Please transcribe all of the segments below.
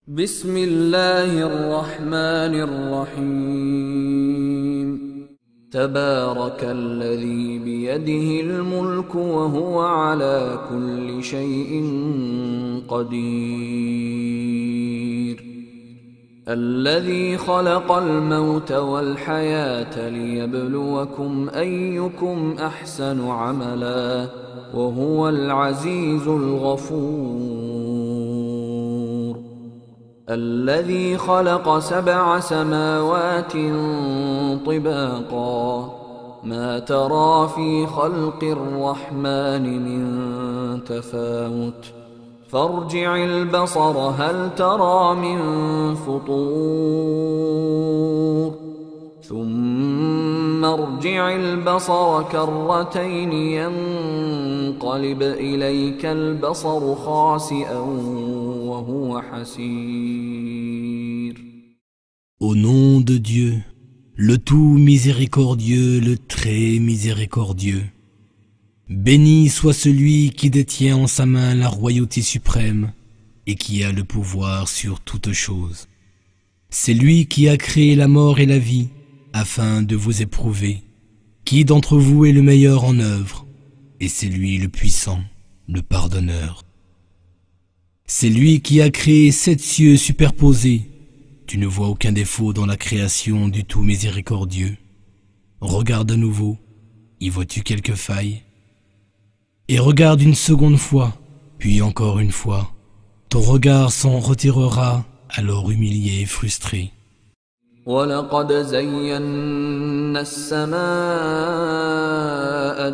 بسم الله الرحمن الرحيم تبارك الذي بيده الملك وهو على كل شيء قدير الذي خلق الموت والحياة ليبلوكم أيكم أحسن عملا وهو العزيز الغفور الذي خلق 7 سماوات طباقا ما ترى في خلق الرحمن من تفاوت فارجع البصر هل ترى من فطور ثم ارجع البصر كرتين ينقلب إليك البصر خاسئا وهو حسير. Au nom de Dieu, le tout miséricordieux, le très miséricordieux. Béni soit celui qui détient en sa main la royauté suprême et qui a le pouvoir sur toutes choses. C'est lui qui a créé la mort et la vie afin de vous éprouver. Qui d'entre vous est le meilleur en œuvre? Et c'est lui le puissant, le pardonneur. C'est lui qui a créé 7 cieux superposés. Tu ne vois aucun défaut dans la création du tout miséricordieux. Regarde à nouveau, y vois-tu quelques failles? Et regarde une seconde fois, puis encore une fois. Ton regard s'en retirera, alors humilié et frustré. وَلَقَدْ زَيَّنَّا السَّمَاءَ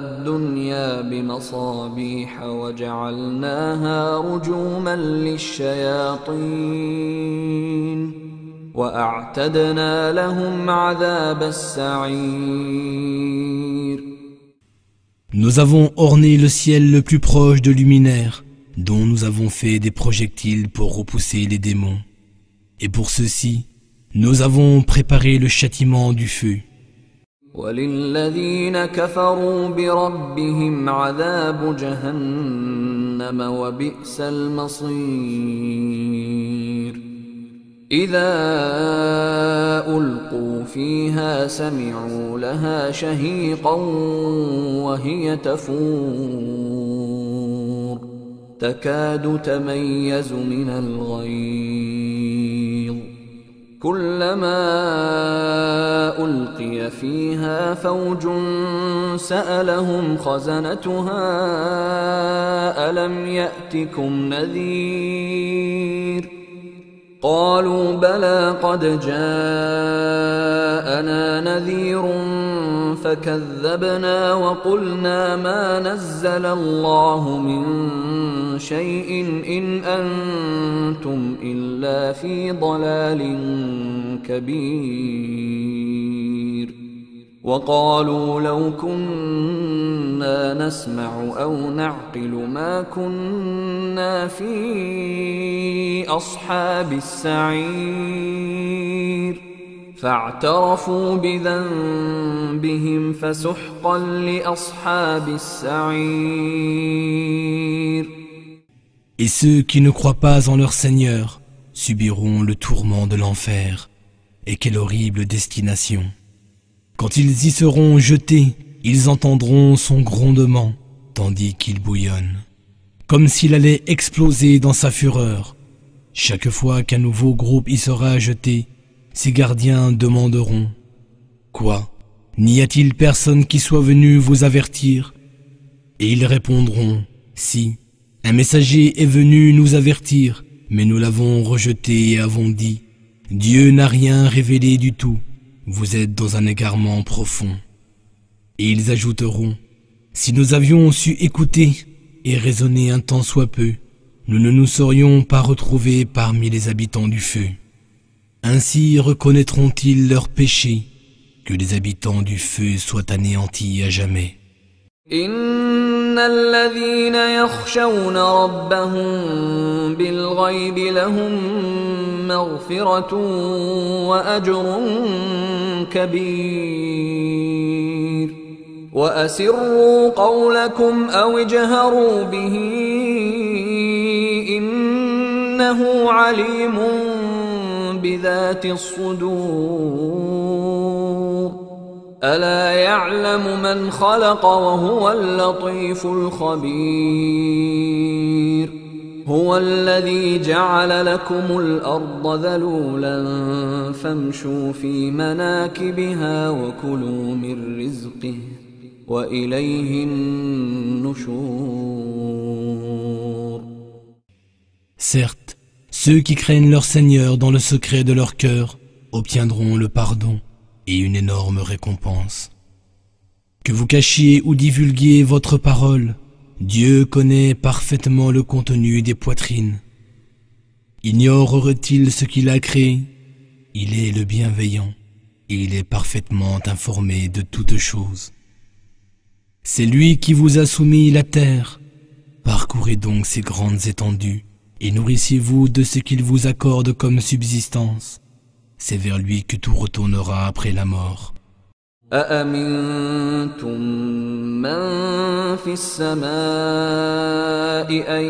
الدُّنْيَا بِمَصَابِيحَ وَجَعَلْنَاهَا رُجُومًا لِلشَّيَاطِينِ وَأَعْتَدْنَا لَهُمْ عَذَابَ السَّعِيرِ. Nous avons orné le ciel le plus proche de luminaire, dont nous avons fait des projectiles pour repousser les démons. Et pour ceux-ci, nous avons préparé le châtiment du feu. وَلِلَّذِينَ كَفَرُوا بِرَبِّهِمْ عَذَابُ جَهَنَّمَ وَبِئْسَ الْمَصِيرُ. إِذَا أُلْقُوا فِيهَا سَمِعُوا لَهَا شَهِيقًا وَهِيَ تَفُورُ تَكَادُ تَمَيَّزُ مِنَ الْغَيْظِ كُلَّمَا أُلْقِيَ فِيهَا فَوْجٌ سَأَلَهُمْ خَزَنَتُهَا أَلَمْ يَأْتِكُمْ نَذِيرٌ قالوا بلى قد جاءنا نذير فكذبنا وقلنا ما نزل الله من شيء إن أنتم إلا في ضلال كبير وقالوا لو كنا نسمع أو نعقل ما كنا في أصحاب السعير فاعترفوا بذنبهم فسحقا لأصحاب السعير. Et ceux qui ne croient pas en leur Seigneur subiront le tourment de l'enfer. Et quelle horrible destination! Quand ils y seront jetés, ils entendront son grondement, tandis qu'il bouillonne, comme s'il allait exploser dans sa fureur. Chaque fois qu'un nouveau groupe y sera jeté, ses gardiens demanderont « Quoi? N'y a-t-il personne qui soit venu vous avertir ?» Et ils répondront « Si, un messager est venu nous avertir, mais nous l'avons rejeté et avons dit « Dieu n'a rien révélé du tout. » Vous êtes dans un égarement profond. Et ils ajouteront, si nous avions su écouter et raisonner un tant soit peu, nous ne nous serions pas retrouvés parmi les habitants du feu. Ainsi reconnaîtront-ils leurs péchés, que les habitants du feu soient anéantis à jamais. إن الذين يخشون ربهم بالغيب لهم مغفرة وأجر كبير وأسروا قولكم أو اجهروا به إنه عليم بذات الصدور ألا يعلم من خلق وهو اللطيف الخبير هو الذي جعل لكم الأرض ذلولا فامشوا في مناكبها وكلوا من رزقه وإليه النشور. Certes, ceux qui craignent leur Seigneur dans le secret de leur cœur obtiendront le pardon et une énorme récompense. Que vous cachiez ou divulguiez votre parole, Dieu connaît parfaitement le contenu des poitrines. Ignorerait-il ce qu'il a créé? Il est le bienveillant et il est parfaitement informé de toutes choses. C'est lui qui vous a soumis la terre. Parcourez donc ces grandes étendues et nourrissez-vous de ce qu'il vous accorde comme subsistance. C'est vers lui que tout retournera après la mort. أأمنتم من في السماء أن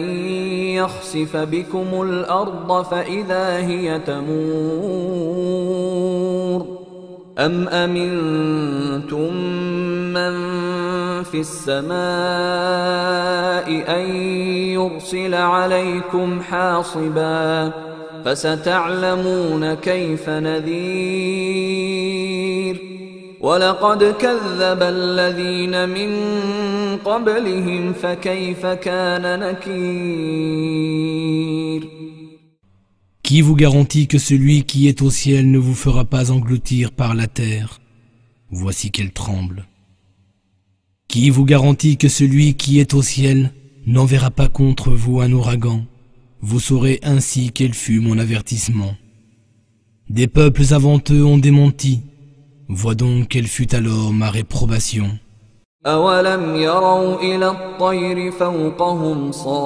يخسف بكم الأرض فإذا هي تمور أم أمنتم من في السماء أن يرسل عليكم حاصبا فستعلمون كيف نذير ولقد كذب الذين من قبلهم فكيف كان نكير. Qui vous garantit que celui qui est au ciel ne vous fera pas engloutir par la terre? Voici qu'elle tremble. Qui vous garantit que celui qui est au ciel n'enverra pas contre vous un ouragan? Vous saurez ainsi quel fut mon avertissement. Des peuples avant eux ont démenti. Vois donc quelle fut alors ma réprobation. أولم يروا إلى الطير فوقهم صافات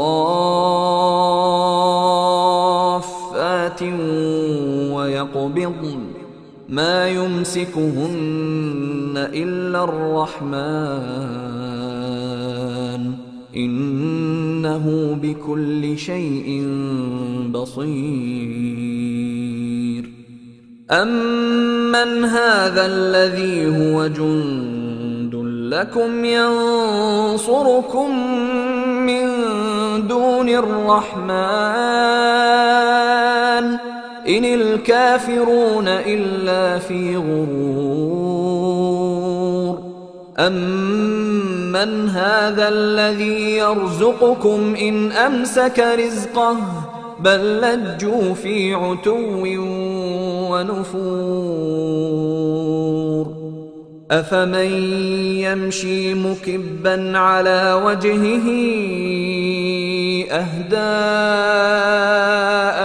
ويقبضن ما يمسكهن إلا الرحمن إنه بكل شيء بصير أمن هذا الذي هو جند لكم ينصركم من دون الرحمن إن الكافرون إلا في غرور أمن هذا الذي يرزقكم إن أمسك رزقه بل لجوا في عتو ونفور أفمن يمشي مكبا على وجهه أهدى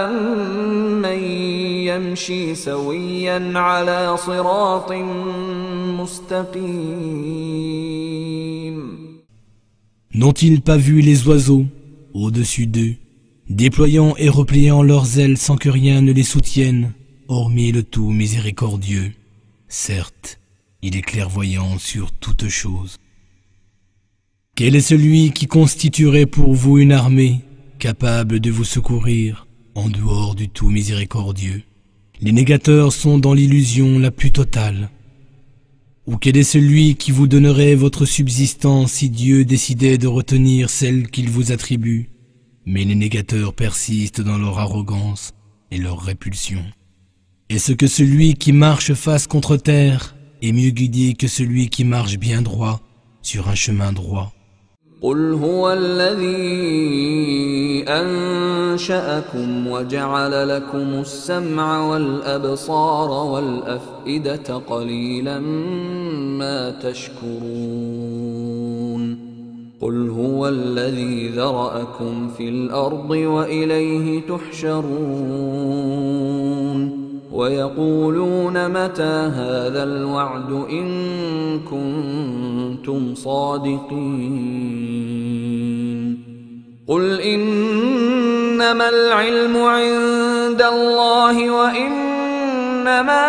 أمن يمشي سويا على صراط مستقيم. N'ont-ils pas vu les oiseaux au-dessus d'eux, déployant et repliant leurs ailes sans que rien ne les soutienne, hormis le tout miséricordieux? Certes, il est clairvoyant sur toutes choses. Quel est celui qui constituerait pour vous une armée capable de vous secourir en dehors du tout miséricordieux? Les négateurs sont dans l'illusion la plus totale. Ou quel est celui qui vous donnerait votre subsistance si Dieu décidait de retenir celle qu'il vous attribue? Mais les négateurs persistent dans leur arrogance et leur répulsion. Est-ce que celui qui marche face contre terre est mieux guidé que celui qui marche bien droit sur un chemin droit? قل هو الذي أنشأكم وجعل لكم السمع والأبصار والأفئدة قليلا ما تشكرون قل هو الذي ذرأكم في الأرض وإليه تحشرون ويقولون متى هذا الوعد إن كنتم صادقين قل إنما العلم عند الله وإنما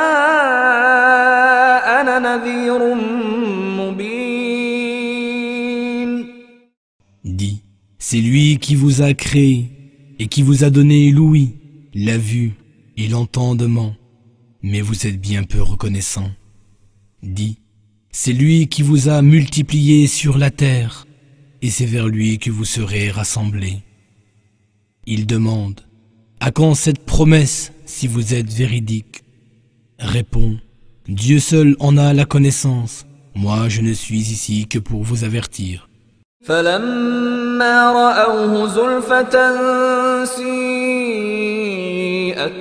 أنا نذير مبين. Dis, c'est lui qui vous a créé, et qui vous a donné l'ouïe, la vue et l'entendement, mais vous êtes bien peu reconnaissant. Dis, c'est lui qui vous a multiplié sur la terre, et c'est vers lui que vous serez rassemblés. Il demande, à quand cette promesse si vous êtes véridique? Réponds, Dieu seul en a la connaissance, moi je ne suis ici que pour vous avertir. فلما رأوه زلفة سيئت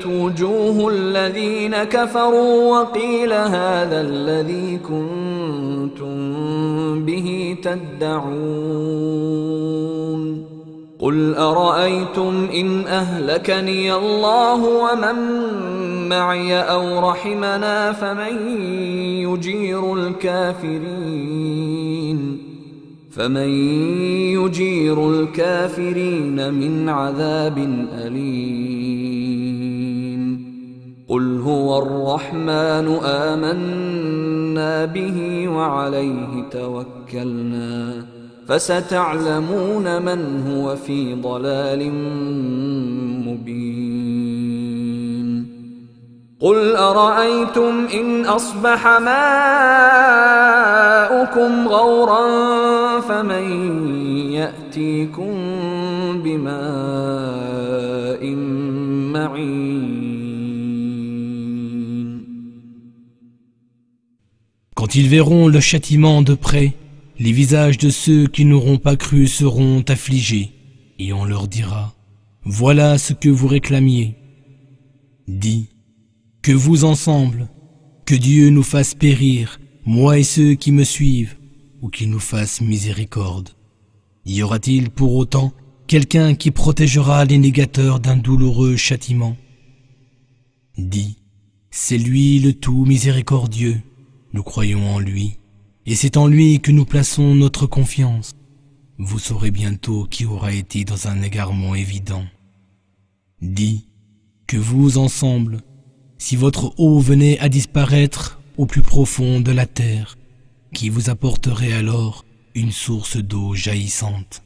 وجوه الذين كفروا وقيل هذا الذي كنتم به تدعون قل أرأيتم إن أهلكني الله ومن معي أو رحمنا فمن يجير الكافرين من عذاب أليم قل هو الرحمن آمنا به وعليه توكلنا فستعلمون من هو في ضلال مبين قل أرأيتم إن أصبح ماؤكم غورا فمن يأتيكم بماء معين. Quand ils verront le châtiment de près, les visages de ceux qui n'auront pas cru seront affligés, et on leur dira, voilà ce que vous réclamiez. Dis, que vous ensemble, que Dieu nous fasse périr, moi et ceux qui me suivent, ou qu'il nous fasse miséricorde. Y aura-t-il pour autant quelqu'un qui protégera les négateurs d'un douloureux châtiment? Dis, c'est lui le tout miséricordieux, nous croyons en lui, et c'est en lui que nous plaçons notre confiance. Vous saurez bientôt qui aura été dans un égarement évident. Dis, que vous ensemble, si votre eau venait à disparaître au plus profond de la terre, qui vous apporterait alors une source d'eau jaillissante.